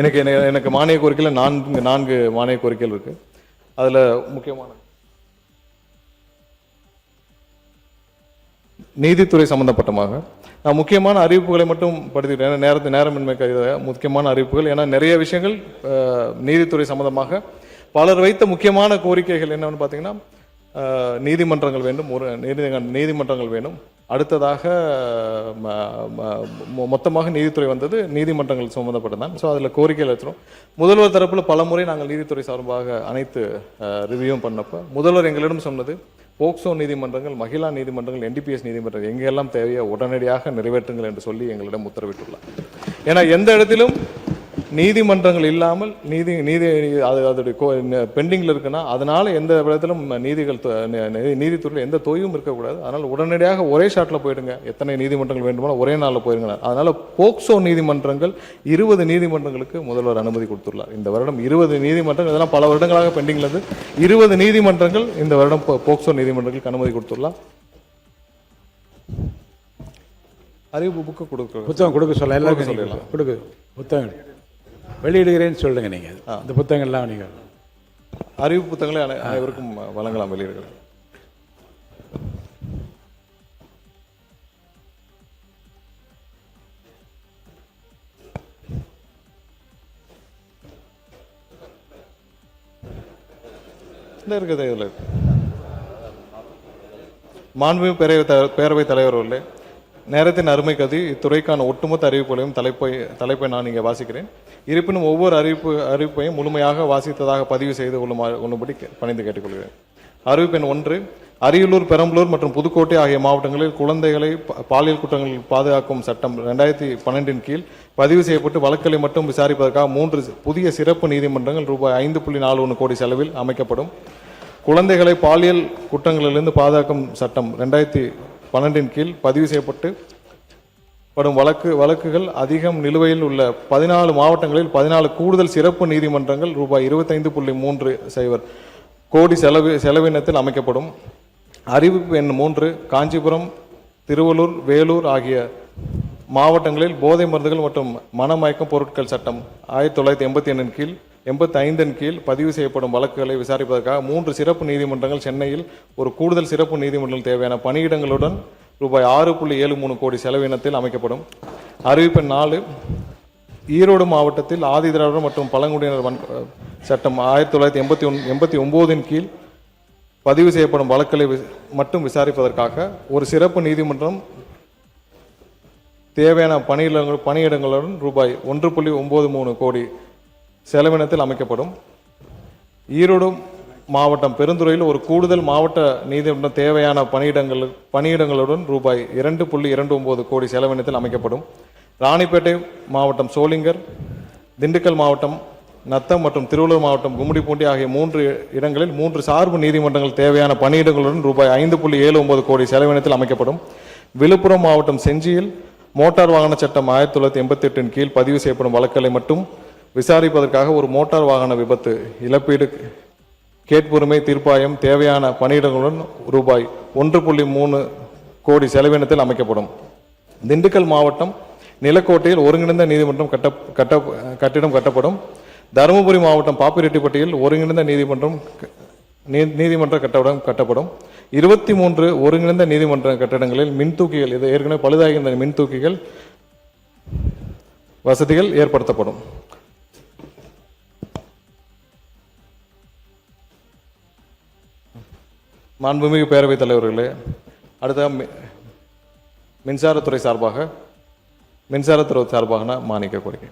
எனக்கு மானிய கோரிக்கையில் நான்கு மானிய கோரிக்கைகள் இருக்குது. அதில் முக்கியமான நீதித்துறை சம்பந்தப்பட்டமாக நான் முக்கியமான அறிவிப்புகளை மட்டும் படுத்திக்கிட்டேன். நேரமின்மை முக்கியமான அறிவிப்புகள், ஏன்னா நிறைய விஷயங்கள் நீதித்துறை சம்பந்தமாக பலர் வைத்த முக்கியமான கோரிக்கைகள் என்னன்னு பார்த்தீங்கன்னா, நீதிமன்றங்கள் வேண்டும், நீதிமன்றங்கள் வேணும். அடுத்ததாக மொத்தமாக நீதித்துறை வந்தது, நீதிமன்றங்கள் சம்பந்தப்பட்டதான். ஸோ அதில் கோரிக்கைகள் வச்சிடும். முதல்வர் தரப்பில் பல முறை நாங்கள் நீதித்துறை சார்பாக அனைத்து ரிவ்யூவும் பண்ணப்போ முதல்வர் எங்களிடம் சொன்னது, போக்சோ நீதிமன்றங்கள், மகிழா நீதிமன்றங்கள், NDPS நீதிமன்றங்கள் எங்கெல்லாம் தேவையோ உடனடியாக நிறைவேற்றுங்கள் என்று சொல்லி எங்களிடம் உத்தரவிட்டுள்ளார். ஏன்னா எந்த இடத்திலும் நீதிமன்றங்கள் இல்லாமல் அதோடைய பெண்டிங்கில் இருக்குன்னா அதனால எந்த இடத்திலும் நீதித்துறையில் எந்த தொய்வும் இருக்கக்கூடாது. அதனால் உடனடியாக ஒரே ஷாட்டில் போயிடுங்க, எத்தனை நீதிமன்றங்கள் வேண்டுமானோ ஒரே நாளில் போயிருங்க. அதனால போக்சோ நீதிமன்றங்கள் 20 நீதிமன்றங்களுக்கு முதல்வர் அனுமதி கொடுத்துள்ளார். இந்த வருடம் 20 நீதிமன்றங்கள், இதெல்லாம் பல வருடங்களாக பெண்டிங்கில் இருந்து 20 நீதிமன்றங்கள் இந்த வருடம் போக்சோ நீதிமன்றங்களுக்கு அனுமதி கொடுத்துள்ளார். அறிவிப்பு புத்தகம் கொடுக்க சொல்ல எல்லாருக்கும் சொல்லிடலாம். கொடுக்கு புத்தகம் வெளியிடுகிறேன்னு சொல்லுங்க. நீங்கள் இந்த புத்தகங்கள்லாம் நீங்கள் அறிவிப்பு புத்தகங்களை அனைவருக்கும் வழங்கலாம். வெளியிடுகிறேன். இருக்குது இதில் மாண்புமிகு பேரவைத் தலைவர் அவர்களே, நேரத்தின் அருமை கருதி இத்துறைக்கான ஒட்டுமொத்த அறிவிப்புகளையும் தலைப்பை நான் இங்கே வாசிக்கிறேன். இருப்பினும் ஒவ்வொரு அறிவிப்பையும் முழுமையாக வாசித்ததாக பதிவு செய்து கொள்ளும்படி பணிந்து கேட்டுக்கொள்கிறேன். அறிவிப்பு எண் 1, அரியலூர், பெரம்பலூர் மற்றும் புதுக்கோட்டை ஆகிய மாவட்டங்களில் குழந்தைகளை பாலியல் குற்றங்கள் பாதுகாக்கும் சட்டம் 2012 கீழ் பதிவு செய்யப்பட்டு வழக்குகளை மட்டும் விசாரிப்பதற்காக 3 புதிய சிறப்பு நீதிமன்றங்கள் ரூபாய் 5.41 கோடி செலவில் அமைக்கப்படும். குழந்தைகளை பாலியல் குற்றங்களிலிருந்து பாதுகாக்கும் சட்டம் 2012 கீழ் பதிவு செய்யப்பட்டு படும் வழக்குகள் அதிகம் நிலுவையில் உள்ள 14 மாவட்டங்களில் 14 கூடுதல் சிறப்பு நீதிமன்றங்கள் ரூபாய் 25.30 கோடி செலவினத்தில் அமைக்கப்படும். அறிவிப்பு எண் 3, காஞ்சிபுரம், திருவள்ளூர், வேலூர் ஆகிய மாவட்டங்களில் போதை மருந்துகள் மற்றும் மனமயக்கம் பொருட்கள் சட்டம் 1985 கீழ் பதிவு செய்யப்படும் வழக்குகளை விசாரிப்பதற்காக 3 சிறப்பு நீதிமன்றங்கள் சென்னையில் ஒரு கூடுதல் சிறப்பு நீதிமன்றம் தேவையான பணியிடங்களுடன் ரூபாய் 6.73 கோடி செலவினத்தில் அமைக்கப்படும். அறிவிப்பு 4, ஈரோடு மாவட்டத்தில் ஆதிதிராவிடர் மற்றும் பழங்குடியினர் சட்டம் 1989 கீழ் பதிவு செய்யப்படும் வழக்குகளை மட்டும் விசாரிப்பதற்காக ஒரு சிறப்பு நீதிமன்றம் தேவையான பணியிடங்களுடன் ரூபாய் 1.93 கோடி செலவினத்தில் அமைக்கப்படும். ஈரோடு மாவட்டம் பெருந்துறையில் ஒரு கூடுதல் மாவட்ட நீதிமன்றம் தேவையான பணியிடங்களுடன் ரூபாய் 2.29 கோடி செலவினத்தில் அமைக்கப்படும். ராணிப்பேட்டை மாவட்டம் சோளிங்கர், திண்டுக்கல் மாவட்டம் நத்தம் மற்றும் திருவள்ளூர் மாவட்டம் கும்மிடிப்பூண்டி ஆகிய 3 இடங்களில் 3 சார்பு நீதிமன்றங்கள் தேவையான பணியிடங்களுடன் ரூபாய் 5.79 கோடி செலவினத்தில் அமைக்கப்படும். விழுப்புரம் மாவட்டம் செஞ்சியில் மோட்டார் வாகன சட்டம் 1988 கீழ் பதிவு செய்யப்படும் வழக்குகளை மட்டும் விசாரிப்பதற்காக ஒரு மோட்டார் வாகன விபத்து இழப்பீடு கேட்புரிமை தீர்ப்பாயம் தேவையான பணியிடங்களுடன் ரூபாய் 1.3 கோடி செலவினத்தில் அமைக்கப்படும். திண்டுக்கல் மாவட்டம் நிலக்கோட்டையில் ஒருங்கிணைந்த நீதிமன்றம் கட்டிடம் கட்டப்படும். தருமபுரி மாவட்டம் பாப்பிரெட்டிப்பட்டியில் ஒருங்கிணைந்த நீதிமன்ற கட்டப்படும். 23 ஒருங்கிணைந்த நீதிமன்ற கட்டடங்களில் மின்தூக்கிகள், இது ஏற்கனவே பழுதாகின்ற மின்தூக்கிகள் வசதிகள் ஏற்படுத்தப்படும். மாண்புமிகு பேரவைத் தலைவர்களே, அடுத்த மின்சாரத்துறை சார்பாக மானிக்க கோரிக்கை.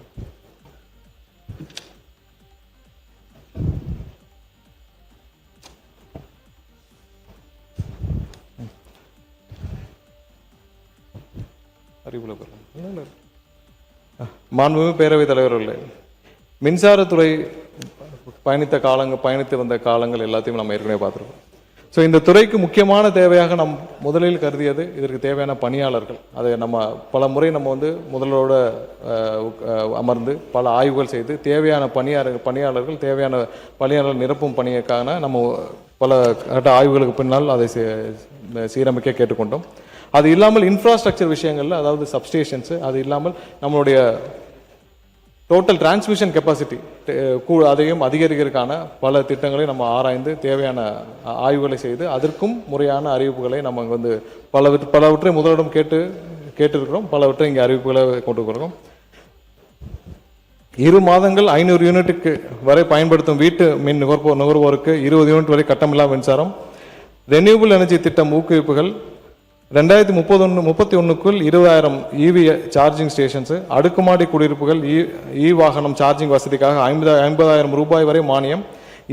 மாண்புமிகு பேரவைத் தலைவர்களே, மின்சாரத்துறை பயணித்து வந்த காலங்கள் எல்லாத்தையும் நம்ம ஏற்கனவே பார்த்துருக்கோம். ஸோ இந்த துறைக்கு முக்கியமான தேவையாக நாம் முதலில் கருதியது இதற்கு தேவையான பணியாளர்கள். அதை நம்ம பல முறை முதலோட அமர்ந்து பல ஆய்வுகள் செய்து தேவையான பணியாளர்கள் தேவையான பணியாளர்கள் நிரப்பும் பணியக்கான நம்ம பல கட்ட ஆய்வுகளுக்கு பின்னால் அதை சீரமைக்க கேட்டுக்கொண்டோம். அது இல்லாமல் இன்ஃப்ராஸ்ட்ரக்சர் விஷயங்கள்ல, அதாவது சப்ஸ்டேஷன்ஸு, அது இல்லாமல் நம்மளுடைய டோட்டல் டிரான்ஸ்மிஷன் கெப்பாசிட்டி அதையும் அதிகரிக்கிறதுக்கான பல திட்டங்களை நம்ம ஆராய்ந்து தேவையான ஆய்வுகளை செய்து அதற்கும் முறையான அறிவிப்புகளை நம்ம வந்து பலவற்றை முதலிடம் கேட்டிருக்கிறோம், பலவற்றை இங்கே அறிவிப்புகளை கொண்டு வருகிறோம். 2 மாதங்கள் 500 யூனிட்டுக்கு வரை பயன்படுத்தும் வீட்டு மின் நுகர்வோருக்கு 20 யூனிட் வரை கட்டமில்லா மின்சாரம். ரெனியூபிள் எனர்ஜி திட்டம் ஊக்குவிப்புகள் 2031க்குள் 20,000 இவி சார்ஜிங் ஸ்டேஷன்ஸு. அடுக்குமாடி குடியிருப்புகள் வாகனம் சார்ஜிங் வசதிக்காக 50,000 ரூபாய் வரை மானியம்.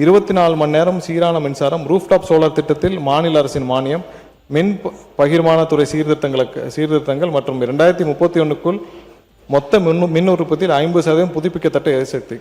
24 மணி நேரம் சீரான மின்சாரம். ரூஃப்டாப் சோலார் திட்டத்தில் மாநில அரசின் மானியம். மின் பகிர்மான துறை சீர்திருத்தங்கள் மற்றும் 2031க்குள் மொத்த மின் உற்பத்தியில் 50% புதுப்பிக்கத்தக்க எரிசக்தி.